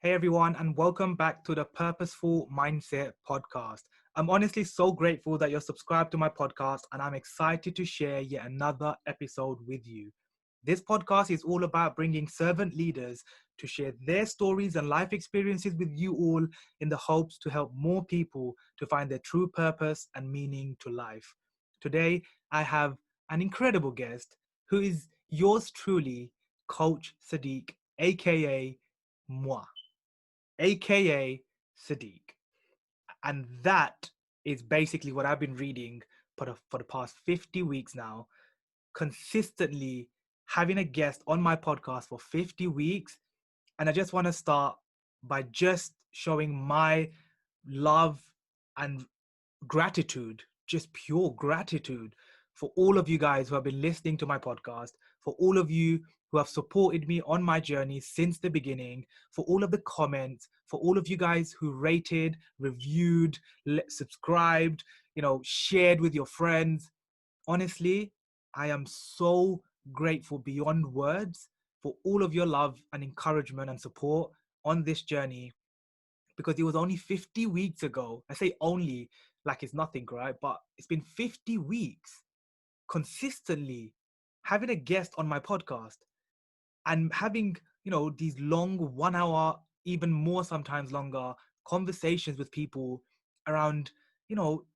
Hey everyone, and welcome back to the Purposeful Mindset podcast. I'm honestly so grateful that you're subscribed to my podcast, and I'm excited to share yet another episode with you. This podcast is all about bringing servant leaders to share their stories and life experiences with you all in the hopes to help more people to find their true purpose and meaning to life. Today, I have an incredible guest who is yours truly, Coach Sadiq, aka moi, aka Sadiq. And that is basically what I've been reading for the past 50 weeks now, consistently having a guest on my podcast for 50 weeks. And I just want to start by just showing my love and gratitude, just pure gratitude for all of you guys who have been listening to my podcast, for all of you who have supported me on my journey since the beginning, for all of the comments, for all of you guys who rated, reviewed, subscribed, shared with your friends. Honestly, I am so grateful beyond words for all of your love and encouragement and support on this journey, because it was only 50 weeks ago. I say only like it's nothing, right? But it's been 50 weeks consistently having a guest on my podcast and having, these long 1 hour, even more sometimes longer conversations with people around,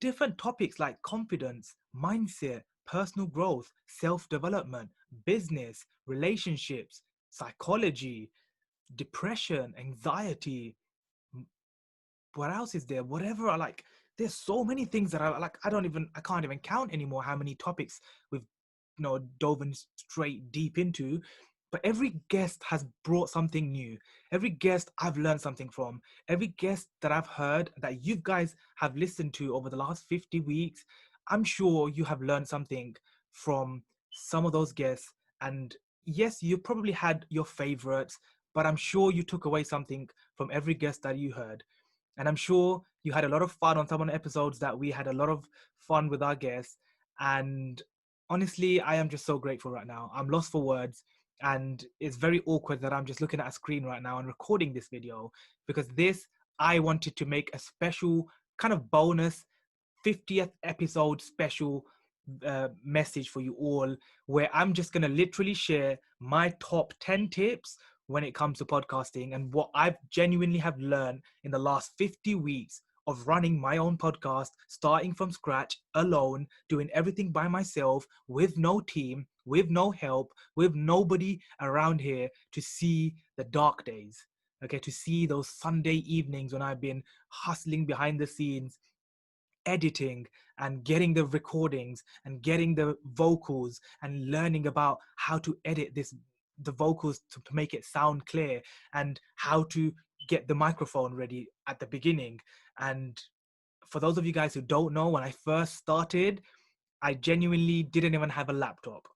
different topics like confidence, mindset, personal growth, self-development, business, relationships, psychology, depression, anxiety. What else is there? Whatever. There's so many things that I can't even count anymore how many topics we've dove in straight deep into. But every guest has brought something new. Every guest I've learned something from. Every guest that I've heard that you guys have listened to over the last 50 weeks, I'm sure you have learned something from some of those guests. And yes, you probably had your favorites, but I'm sure you took away something from every guest that you heard. And I'm sure you had a lot of fun on some of the episodes that we had a lot of fun with our guests. And honestly, I am just so grateful right now. I'm lost for words. And it's very awkward that I'm just looking at a screen right now and recording this video, because I wanted to make a special kind of bonus 50th episode special message for you all, where I'm just going to literally share my top 10 tips when it comes to podcasting and what I've genuinely have learned in the last 50 weeks of running my own podcast, starting from scratch, alone, doing everything by myself, with no team, with no help, with nobody around here to see the dark days. Okay, to see those Sunday evenings when I've been hustling behind the scenes, editing and getting the recordings and getting the vocals and learning about how to edit the vocals to make it sound clear, and how to get the microphone ready at the beginning. And for those of you guys who don't know, when I first started, I genuinely didn't even have a laptop.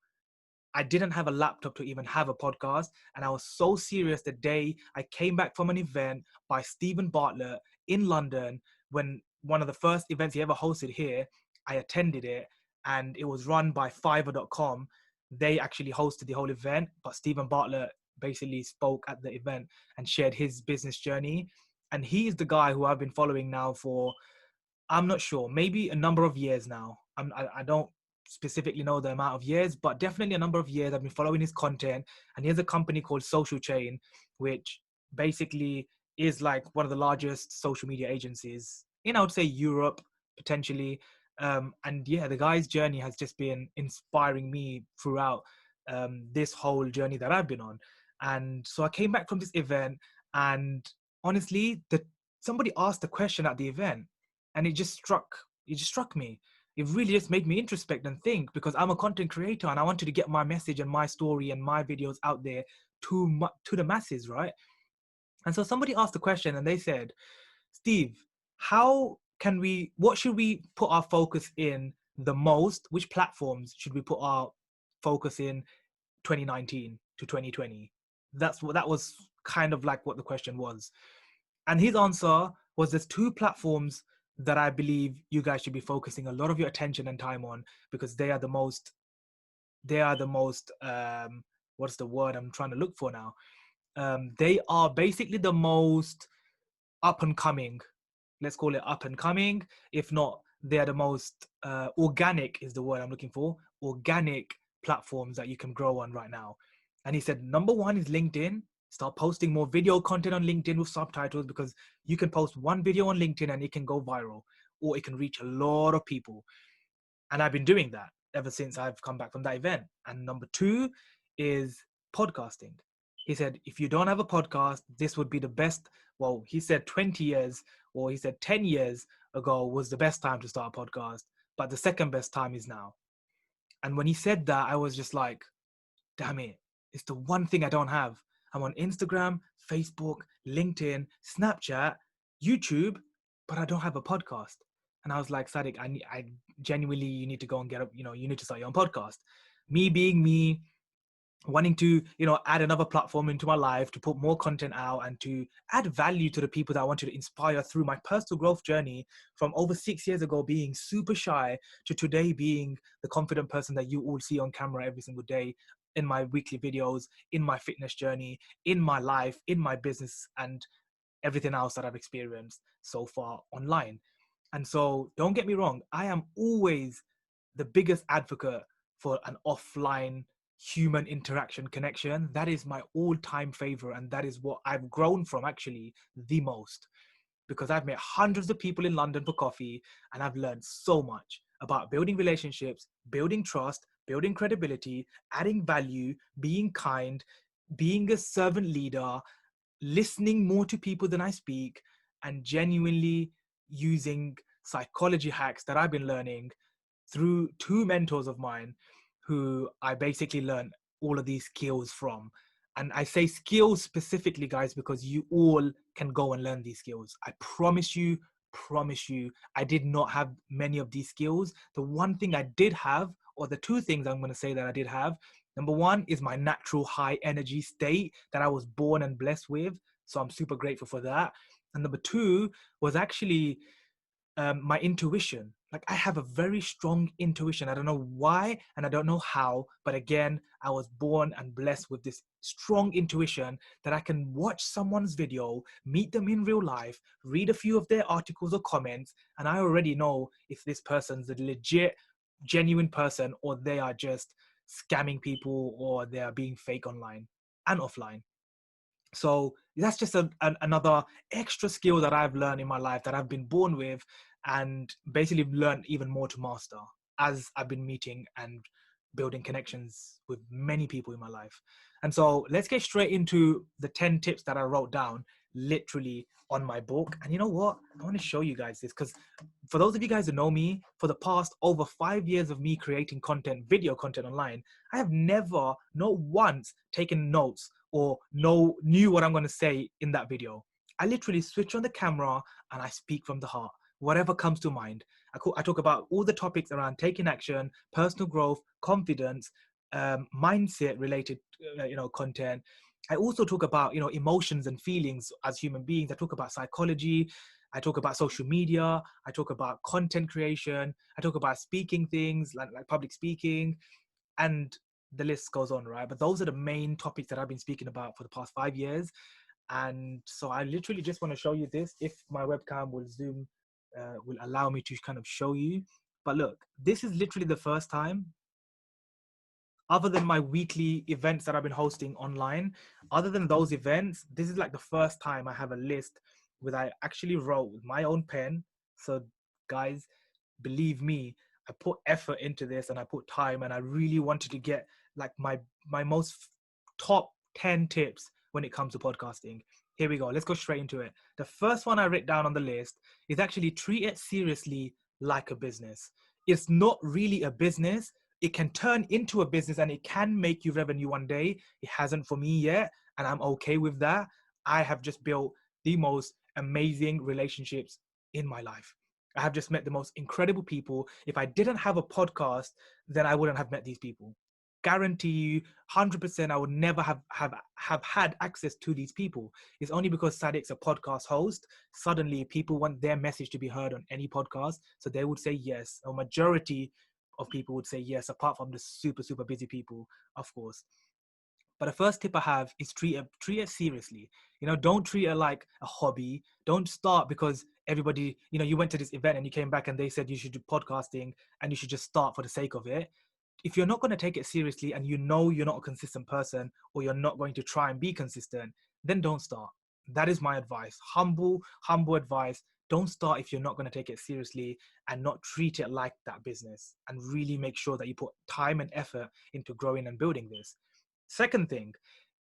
I didn't have a laptop to even have a podcast. And I was so serious the day I came back from an event by Stephen Bartlett in London, when one of the first events he ever hosted here. I attended it, and it was run by Fiverr.com. They actually hosted the whole event, but Stephen Bartlett basically spoke at the event and shared his business journey. And he is the guy who I've been following now for, I'm not sure, maybe a number of years now. I don't specifically know the amount of years, but definitely a number of years I've been following his content. And he has a company called Social Chain, which basically is like one of the largest social media agencies in, I would say, Europe, potentially. And yeah, the guy's journey has just been inspiring me throughout this whole journey that I've been on. And so I came back from this event, and honestly, somebody asked a question at the event, and it just struck me. It really just made me introspect and think, because I'm a content creator and I wanted to get my message and my story and my videos out there to the masses, right? And so somebody asked the question and they said, Steve, what should we put our focus in the most? Which platforms should we put our focus in 2019 to 2020? That was kind of like what the question was. And his answer was, there's two platforms that I believe you guys should be focusing a lot of your attention and time on, because they are the most what's the word I'm trying to look for now? They are basically the most up and coming, let's call it up and coming. If not, they're the most organic is the word I'm looking for. Organic platforms that you can grow on right now. And he said, number one is LinkedIn. Start posting more video content on LinkedIn with subtitles, because you can post one video on LinkedIn and it can go viral, or it can reach a lot of people. And I've been doing that ever since I've come back from that event. And number two is podcasting. He said, if you don't have a podcast, this would be the best. Well, he said 20 years, or he said 10 years ago was the best time to start a podcast, but the second best time is now. And when he said that, I was just like, damn it, it's the one thing I don't have. I'm on Instagram, Facebook, LinkedIn, Snapchat, YouTube, but I don't have a podcast. And I was like, Sadiq, I genuinely, you need to go and get up, you need to start your own podcast. Me being me, wanting to, add another platform into my life to put more content out and to add value to the people that I wanted to inspire through my personal growth journey from over 6 years ago being super shy to today being the confident person that you all see on camera every single day in my weekly videos, in my fitness journey, in my life, in my business, and everything else that I've experienced so far online. And so don't get me wrong, I am always the biggest advocate for an offline human interaction connection. That is my all-time favorite, and that is what I've grown from actually the most, because I've met hundreds of people in London for coffee, and I've learned so much about building relationships, building trust, building credibility, adding value, being kind, being a servant leader, listening more to people than I speak, and genuinely using psychology hacks that I've been learning through two mentors of mine who I basically learned all of these skills from. And I say skills specifically, guys, because you all can go and learn these skills. I promise you, I did not have many of these skills. The one thing I did have, or the two things I'm going to say that I did have, number one is my natural high energy state that I was born and blessed with. So I'm super grateful for that. And number two was actually my intuition. Like, I have a very strong intuition. I don't know why and I don't know how, but again, I was born and blessed with this strong intuition that I can watch someone's video, meet them in real life, read a few of their articles or comments, and I already know if this person's a legit, genuine person, or they are just scamming people, or they are being fake online and offline. So that's just another extra skill that I've learned in my life that I've been born with, and basically learned even more to master as I've been meeting and building connections with many people in my life. And so let's get straight into the 10 tips that I wrote down literally on my book. And you know what? I want to show you guys this, because for those of you guys who know me, for the past over 5 years of me creating content, video content online, I have never, not once, taken notes or knew what I'm going to say in that video. I literally switch on the camera and I speak from the heart, whatever comes to mind. I talk about all the topics around taking action, personal growth, confidence, mindset related, content. I also talk about, emotions and feelings as human beings. I talk about psychology. I talk about social media. I talk about content creation. I talk about speaking things like public speaking, and the list goes on, right? But those are the main topics that I've been speaking about for the past 5 years. And so I literally just want to show you this, if my webcam will zoom, will allow me to kind of show you. But look, this is literally the first time, other than my weekly events that I've been hosting online, other than those events, this is like the first time I have a list where I actually wrote with my own pen. So guys, believe me, I put effort into this and I put time, and I really wanted to get like my most top 10 tips when it comes to podcasting. Here we go. Let's go straight into it. The first one I wrote down on the list is actually treat it seriously like a business. It's not really a business. It can turn into a business and it can make you revenue one day. It hasn't for me yet, and I'm okay with that. I have just built the most amazing relationships in my life. I have just met the most incredible people. If I didn't have a podcast, then I wouldn't have met these people. Guarantee you 100% I would never have had access to these people. It's only because Sadiq's a podcast host, suddenly people want their message to be heard on any podcast, so they would say yes. A majority of people would say yes, apart from the super busy people, of course. But the first tip I have is treat it seriously. Don't treat it like a hobby. Don't start because everybody, you went to this event and you came back and they said you should do podcasting and you should just start for the sake of it. If you're not going to take it seriously and you're not a consistent person, or you're not going to try and be consistent, then don't start. That is my advice. Humble advice. Don't start if you're not going to take it seriously and not treat it like that business, and really make sure that you put time and effort into growing and building this. Second thing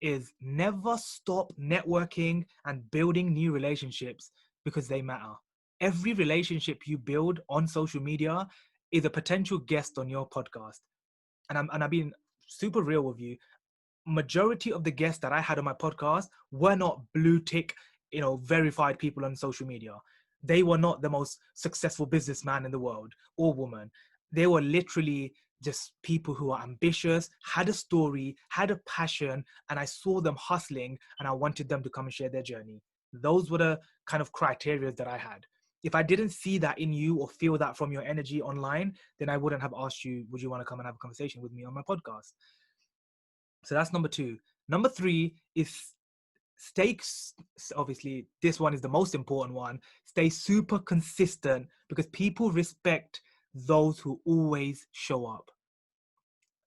is, never stop networking and building new relationships, because they matter. Every relationship you build on social media is a potential guest on your podcast. And I've been super real with you. Majority of the guests that I had on my podcast were not blue tick, verified people on social media. They were not the most successful businessman in the world or woman. They were literally just people who are ambitious, had a story, had a passion, and I saw them hustling and I wanted them to come and share their journey. Those were the kind of criteria that I had. If I didn't see that in you or feel that from your energy online, then I wouldn't have asked you, would you want to come and have a conversation with me on my podcast? So that's number two. Number three is obviously, this one is the most important one. Stay super consistent, because people respect those who always show up.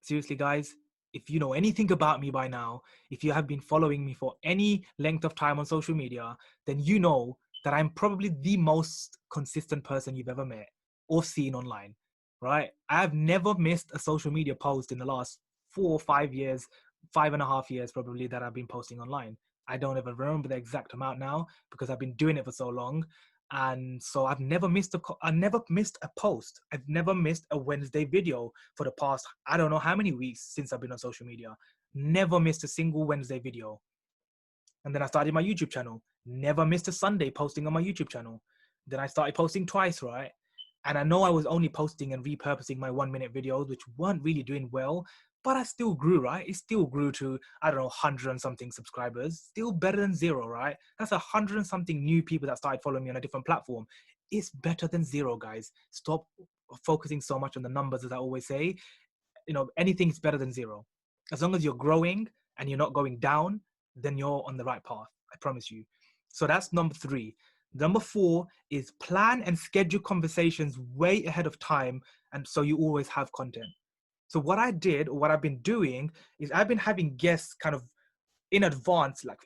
Seriously, guys, if you know anything about me by now, if you have been following me for any length of time on social media, then you know that I'm probably the most consistent person you've ever met or seen online, right? I have never missed a social media post in the last 4 or 5 years, 5.5 years probably, that I've been posting online. I don't even remember the exact amount now, because I've been doing it for so long. And so I never missed a post. I've never missed a Wednesday video for the past, I don't know how many weeks since I've been on social media. Never missed a single Wednesday video. And then I started my YouTube channel. Never missed a Sunday posting on my YouTube channel. Then I started posting twice, right? And I know I was only posting and repurposing my 1 minute videos, which weren't really doing well, but I still grew, right? It still grew to, I don't know, 100 and something subscribers. Still better than zero, right? That's 100 and something new people that started following me on a different platform. It's better than zero, guys. Stop focusing so much on the numbers, as I always say. Anything's better than zero. As long as you're growing and you're not going down, then you're on the right path. I promise you. So that's number three. Number four is plan and schedule conversations way ahead of time, and so you always have content. So what I did, or what I've been doing, is I've been having guests kind of in advance, like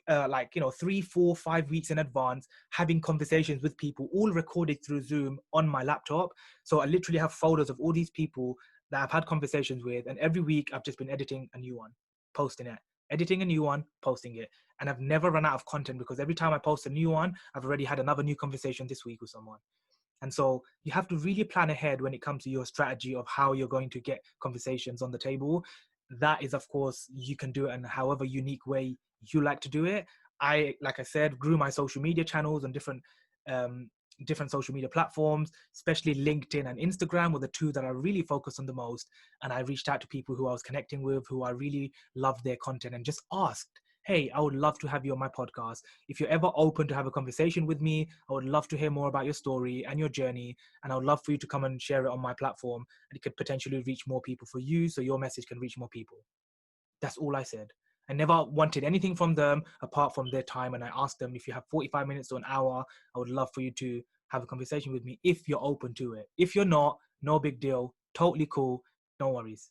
3, 4, 5 weeks in advance, having conversations with people, all recorded through Zoom on my laptop. So I literally have folders of all these people that I've had conversations with, and every week I've just been editing a new one, posting it, editing a new one, posting it. And I've never run out of content, because every time I post a new one, I've already had another new conversation this week with someone. And so you have to really plan ahead when it comes to your strategy of how you're going to get conversations on the table. That is, of course, you can do it in however unique way you like to do it. Like I said, grew my social media channels on different social media platforms, especially LinkedIn and Instagram were the two that I really focused on the most. And I reached out to people who I was connecting with, who I really loved their content, and just asked, hey, I would love to have you on my podcast. If you're ever open to have a conversation with me, I would love to hear more about your story and your journey. And I would love for you to come and share it on my platform. And it could potentially reach more people for you, so your message can reach more people. That's all I said. I never wanted anything from them apart from their time. And I asked them, if you have 45 minutes to an hour, I would love for you to have a conversation with me if you're open to it. If you're not, no big deal. Totally cool. No worries.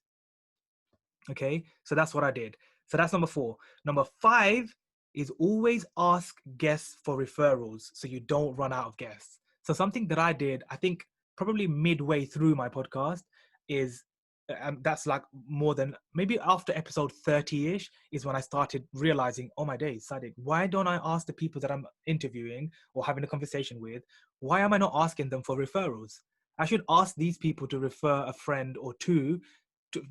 Okay, so that's what I did. So that's number four. Number five is always ask guests for referrals so you don't run out of guests. So something that I did, I think probably midway through my podcast, is that's like more than maybe after episode 30-ish is when I started realizing, oh my days, Sadiq, why don't I ask the people that I'm interviewing or having a conversation with, why am I not asking them for referrals? I should ask these people to refer a friend or two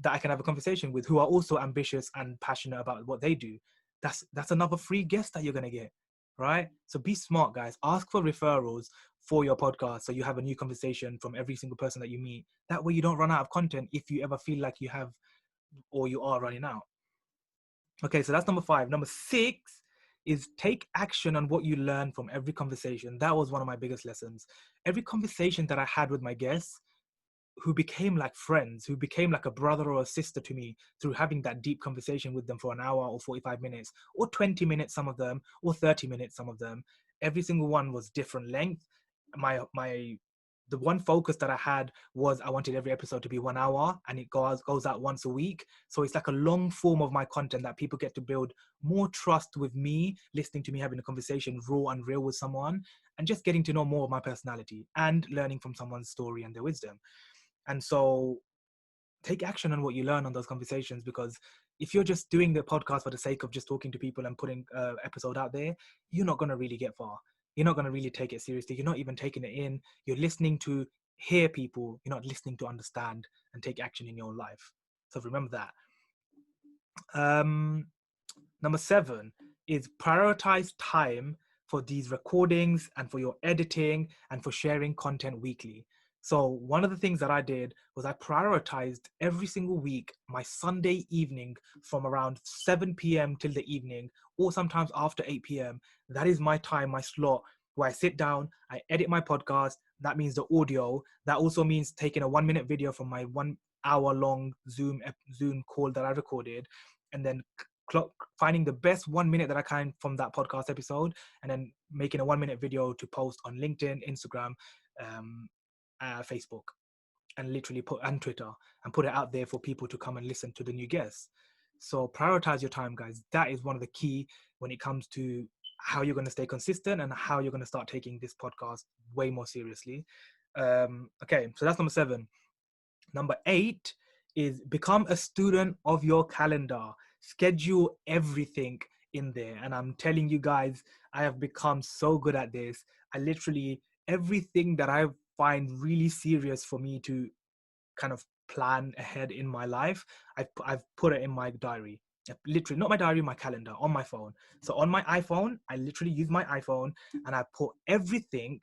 that I can have a conversation with, who are also ambitious and passionate about what they do. That's another free guest that you're going to get, right? So be smart, guys. Ask for referrals for your podcast, so you have a new conversation from every single person that you meet. That way you don't run out of content if you ever feel like you have, or you are running out. Okay, so that's number five. Number six is take action on what you learn from every conversation. That was one of my biggest lessons. Every conversation that I had with my guests, who became like friends, who became like a brother or a sister to me through having that deep conversation with them for an hour or 45 minutes or 20 minutes, some of them, or 30 minutes, some of them. Every single one was different length. The one focus that I had was I wanted every episode to be 1 hour, and it goes out once a week. So it's like a long form of my content that people get to build more trust with me, listening to me having a conversation raw and real with someone, and just getting to know more of my personality and learning from someone's story and their wisdom. And so take action on what you learn on those conversations, because if you're just doing the podcast for the sake of just talking to people and putting episode out there, you're not going to really get far. You're not going to really take it seriously. You're not even taking it in. You're listening to hear people. You're not listening to understand and take action in your life. So remember that. Number 7 is prioritize time for these recordings and for your editing and for sharing content weekly. So one of the things that I did was I prioritized every single week my Sunday evening from around 7 p.m. till the evening, or sometimes after 8 p.m. That is my time, my slot, where I sit down, I edit my podcast. That means the audio. That also means taking a 1-minute video from my 1 hour long Zoom call that I recorded, and then finding the best 1 minute that I can from that podcast episode, and then making a 1-minute video to post on LinkedIn, Instagram, Facebook, and literally and Twitter, and put it out there for people to come and listen to the new guests. So prioritize your time, guys. That is one of the key when it comes to how you're going to stay consistent and how you're going to start taking this podcast way more seriously. Okay, so that's number 7. Number 8 is become a student of your calendar. Schedule everything in there. And I'm telling you guys, I have become so good at this. I literally, everything that I find really serious for me to kind of plan ahead in my life, I've put it in my diary. Literally, not my diary, my calendar on my phone. So on my iPhone, I literally use my iPhone and I put everything,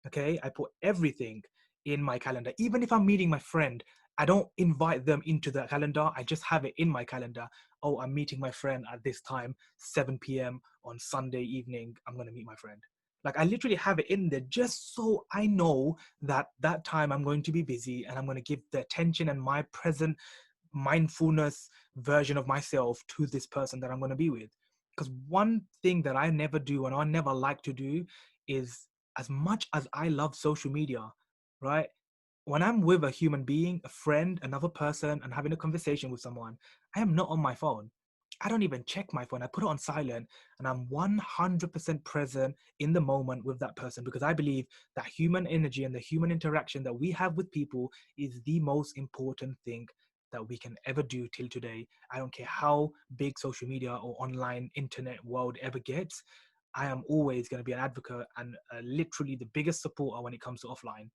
okay? I put everything in my calendar. Even if I'm meeting my friend, I don't invite them into the calendar. I just have it in my calendar. Oh, I'm meeting my friend at this time, 7 p.m. on Sunday evening. I'm going to meet my friend. Like, I literally have it in there just so I know that that time I'm going to be busy and I'm going to give the attention and my present mindfulness version of myself to this person that I'm going to be with. Because one thing that I never do and I never like to do is, as much as I love social media, right? When I'm with a human being, a friend, another person, and having a conversation with someone, I am not on my phone. I don't even check my phone. I put it on silent and I'm 100% present in the moment with that person, because I believe that human energy and the human interaction that we have with people is the most important thing that we can ever do till today. I don't care how big social media or online internet world ever gets. I am always going to be an advocate and literally the biggest supporter when it comes to offline,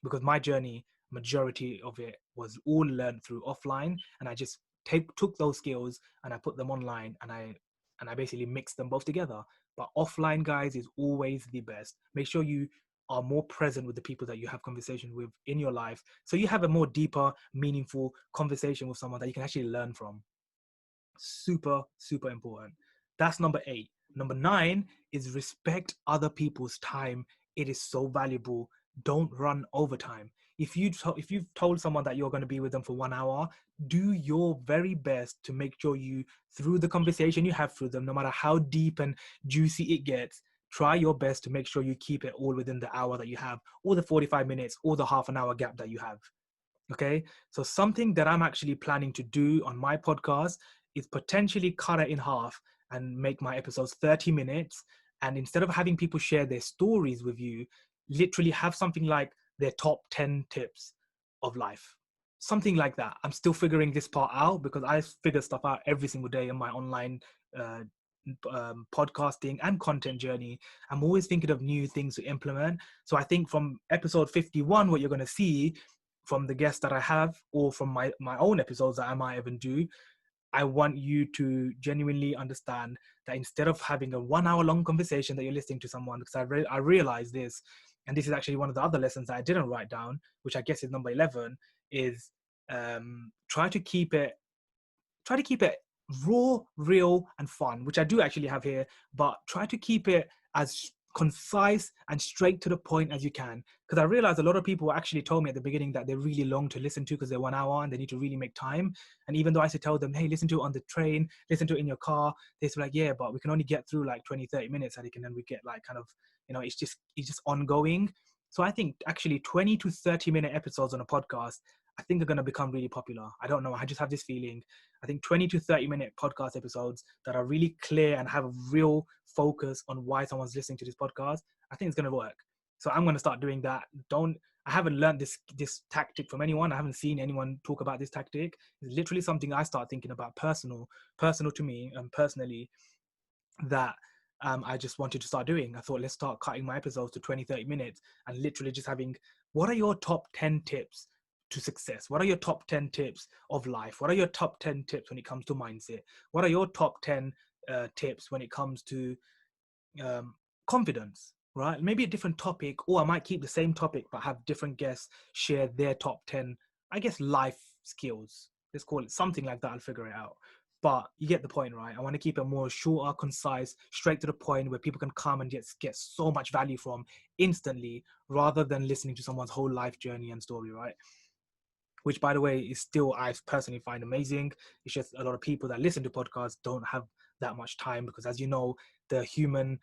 because my journey, majority of it was all learned through offline, and I just took those skills and I put them online, and I basically mixed them both together. But offline, guys, is always the best. Make sure you are more present with the people that you have conversation with in your life, so you have a more deeper, meaningful conversation with someone that you can actually learn from. Super, super important. That's number 8. Number 9 is respect other people's time. It is so valuable. Don't run overtime. If you've told someone that you're going to be with them for 1 hour, do your very best to make sure you, through the conversation you have through them, no matter how deep and juicy it gets, try your best to make sure you keep it all within the hour that you have, or the 45 minutes, or the half an hour gap that you have. Okay, so something that I'm actually planning to do on my podcast is potentially cut it in half and make my episodes 30 minutes. And instead of having people share their stories with you, literally have something like their top 10 tips of life. Something like that. I'm still figuring this part out, because I figure stuff out every single day in my online uh, podcasting and content journey. I'm always thinking of new things to implement. So I think from episode 51, what you're going to see from the guests that I have, or from my own episodes that I might even do, I want you to genuinely understand that instead of having a 1 hour long conversation that you're listening to someone, because I realized this, and this is actually one of the other lessons that I didn't write down, which I guess is number 11, is try to keep it raw, real, and fun, which I do actually have here, but try to keep it as concise and straight to the point as you can. Because I realized a lot of people actually told me at the beginning that they're really long to listen to because they're 1 hour and they need to really make time. And even though I used to tell them, hey, listen to it on the train, listen to it in your car, they're like, yeah, but we can only get through like 20, 30 minutes and then we get like kind of, it's just ongoing. So I think actually 20 to 30-minute episodes on a podcast, I think are going to become really popular. I don't know. I just have this feeling. I think 20 to 30-minute podcast episodes that are really clear and have a real focus on why someone's listening to this podcast, I think it's going to work. So I'm going to start doing that. I haven't learned this tactic from anyone. I haven't seen anyone talk about this tactic. It's literally something I start thinking about personal to me and personally, that I just wanted to start doing. I thought, let's start cutting my episodes to 20, 30 minutes and literally just having, what are your top 10 tips to success? What are your top 10 tips of life? What are your top 10 tips when it comes to mindset? What are your top 10 tips when it comes to confidence, right? Maybe a different topic, or I might keep the same topic but have different guests share their top 10, I guess, life skills. Let's call it something like that. I'll figure it out. But you get the point, right? I want to keep it more shorter, concise, straight to the point, where people can come and get so much value from instantly, rather than listening to someone's whole life journey and story, right? Which, by the way, is still, I personally find amazing. It's just a lot of people that listen to podcasts don't have that much time, because, as you know, the human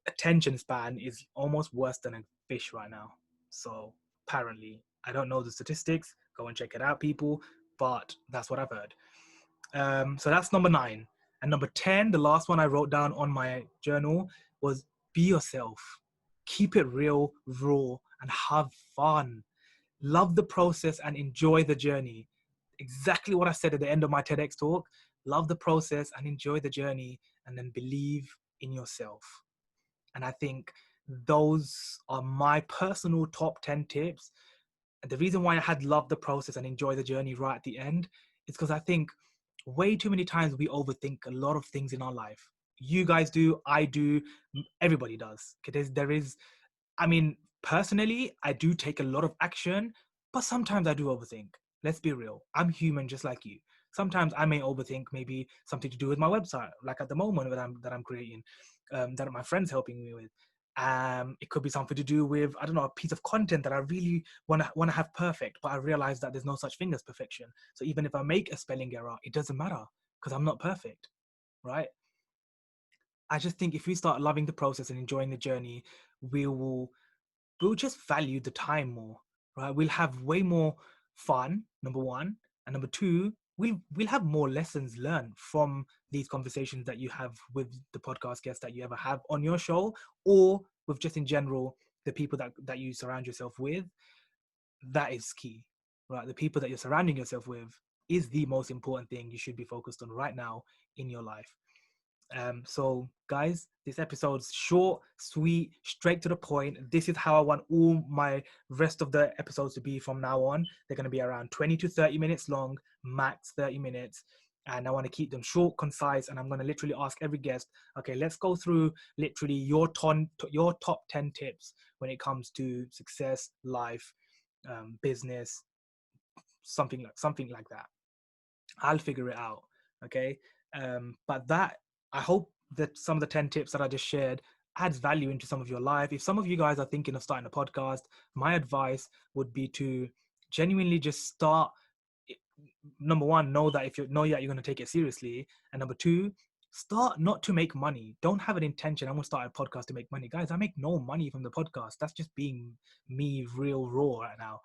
attention span is almost worse than a fish right now. So apparently, I don't know the statistics. Go and check it out, people. But that's what I've heard. So that's number 9. And number 10, the last one I wrote down on my journal, was be yourself. Keep it real, raw, and have fun. Love the process and enjoy the journey. Exactly what I said at the end of my TEDx talk. Love the process and enjoy the journey, and then believe in yourself. And I think those are my personal top 10 tips. And the reason why I had love the process and enjoy the journey right at the end is because I think way too many times we overthink a lot of things in our life. You guys do, I do, everybody does. Okay, I mean, personally, I do take a lot of action, but sometimes I do overthink. Let's be real. I'm human just like you. Sometimes I may overthink maybe something to do with my website, like at the moment that I'm creating, that my friend's helping me with. It could be something to do with, I don't know, a piece of content that I really want to have perfect, but I realize that there's no such thing as perfection. So even if I make a spelling error, it doesn't matter because I'm not perfect, right? I just think if we start loving the process and enjoying the journey, we will we'll just value the time more, right? We'll have way more fun, number one, and number two, we'll have more lessons learned from these conversations that you have with the podcast guests that you ever have on your show, or with just in general the people that you surround yourself with. That is key, right? The people that you're surrounding yourself with is the most important thing you should be focused on right now in your life. So guys, this episode's short, sweet, straight to the point. This is how I want all my rest of the episodes to be from now on. They're going to be around 20 to 30 minutes long, max 30 minutes. And I want to keep them short, concise, and I'm going to literally ask every guest, okay, let's go through literally your top 10 tips when it comes to success, life, business, something like that. I'll figure it out. Okay. But that, I hope that some of the 10 tips that I just shared adds value into some of your life. If some of you guys are thinking of starting a podcast, my advice would be to genuinely just start. Number one, know that if you know that you're going to take it seriously. And number two, start not to make money. Don't have an intention, I'm going to start a podcast to make money. Guys, I make no money from the podcast. That's just being me, real raw right now.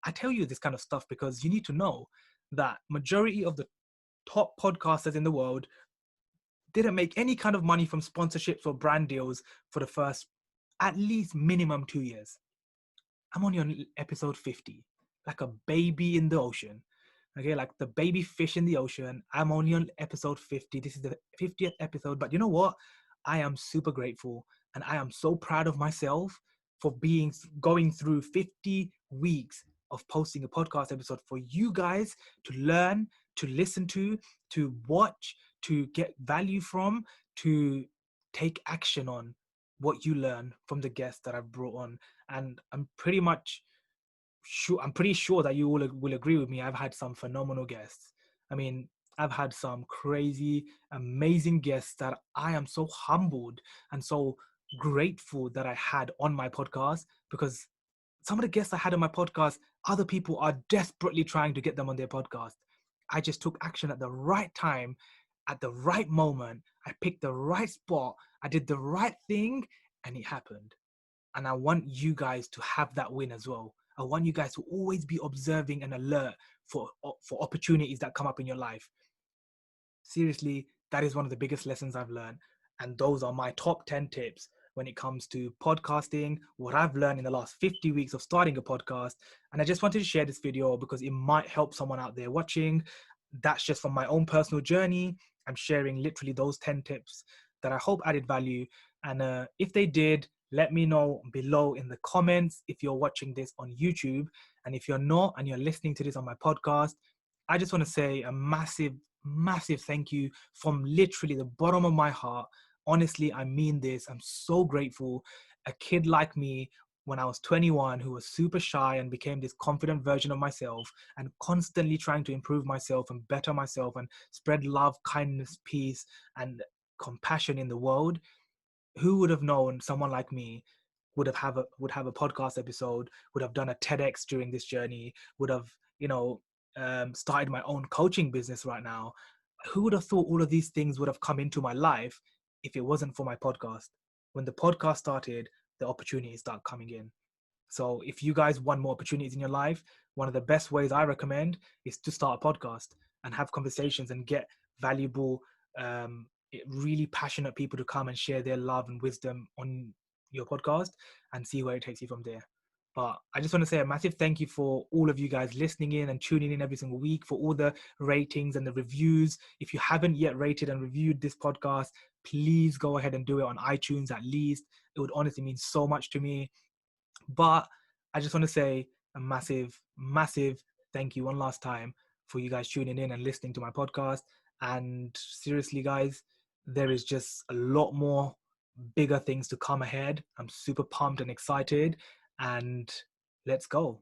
I tell you this kind of stuff because you need to know that majority of the top podcasters in the world didn't make any kind of money from sponsorships or brand deals for the first at least minimum 2 years. I'm only on episode 50, like a baby in the ocean. Okay, like the baby fish in the ocean. I'm only on episode 50. This is the 50th episode. But you know what? I am super grateful and I am so proud of myself for going through 50 weeks of posting a podcast episode for you guys to learn, to listen to watch, to get value from, to take action on what you learn from the guests that I've brought on. And I'm pretty sure that you all will agree with me. I've had some phenomenal guests. I mean, I've had some crazy, amazing guests that I am so humbled and so grateful that I had on my podcast, because some of the guests I had on my podcast, other people are desperately trying to get them on their podcast. I just took action at the right time, at the right moment. I picked the right spot. I did the right thing, and it happened. And I want you guys to have that win as well. I want you guys to always be observing and alert for opportunities that come up in your life. Seriously, that is one of the biggest lessons I've learned. And those are my top 10 tips when it comes to podcasting, what I've learned in the last 50 weeks of starting a podcast. And I just wanted to share this video because it might help someone out there watching. That's just from my own personal journey. I'm sharing literally those 10 tips that I hope added value. And if they did, let me know below in the comments if you're watching this on YouTube. And if you're not and you're listening to this on my podcast, I just want to say a massive, massive thank you from literally the bottom of my heart. Honestly, I mean this. I'm so grateful. A kid like me, when I was 21, who was super shy and became this confident version of myself and constantly trying to improve myself and better myself and spread love, kindness, peace, and compassion in the world. Who would have known someone like me would have a podcast episode, would have done a TEDx during this journey, would have, started my own coaching business right now. Who would have thought all of these things would have come into my life if it wasn't for my podcast? When the podcast started, the opportunities start coming in. So if you guys want more opportunities in your life, one of the best ways I recommend is to start a podcast and have conversations and get valuable, really passionate people to come and share their love and wisdom on your podcast and see where it takes you from there. But I just want to say a massive thank you for all of you guys listening in and tuning in every single week, for all the ratings and the reviews. If you haven't yet rated and reviewed this podcast, please go ahead and do it on iTunes at least. It would honestly mean so much to me. But I just want to say a massive, massive thank you one last time for you guys tuning in and listening to my podcast. And seriously, guys, there is just a lot more bigger things to come ahead. I'm super pumped and excited. And let's go.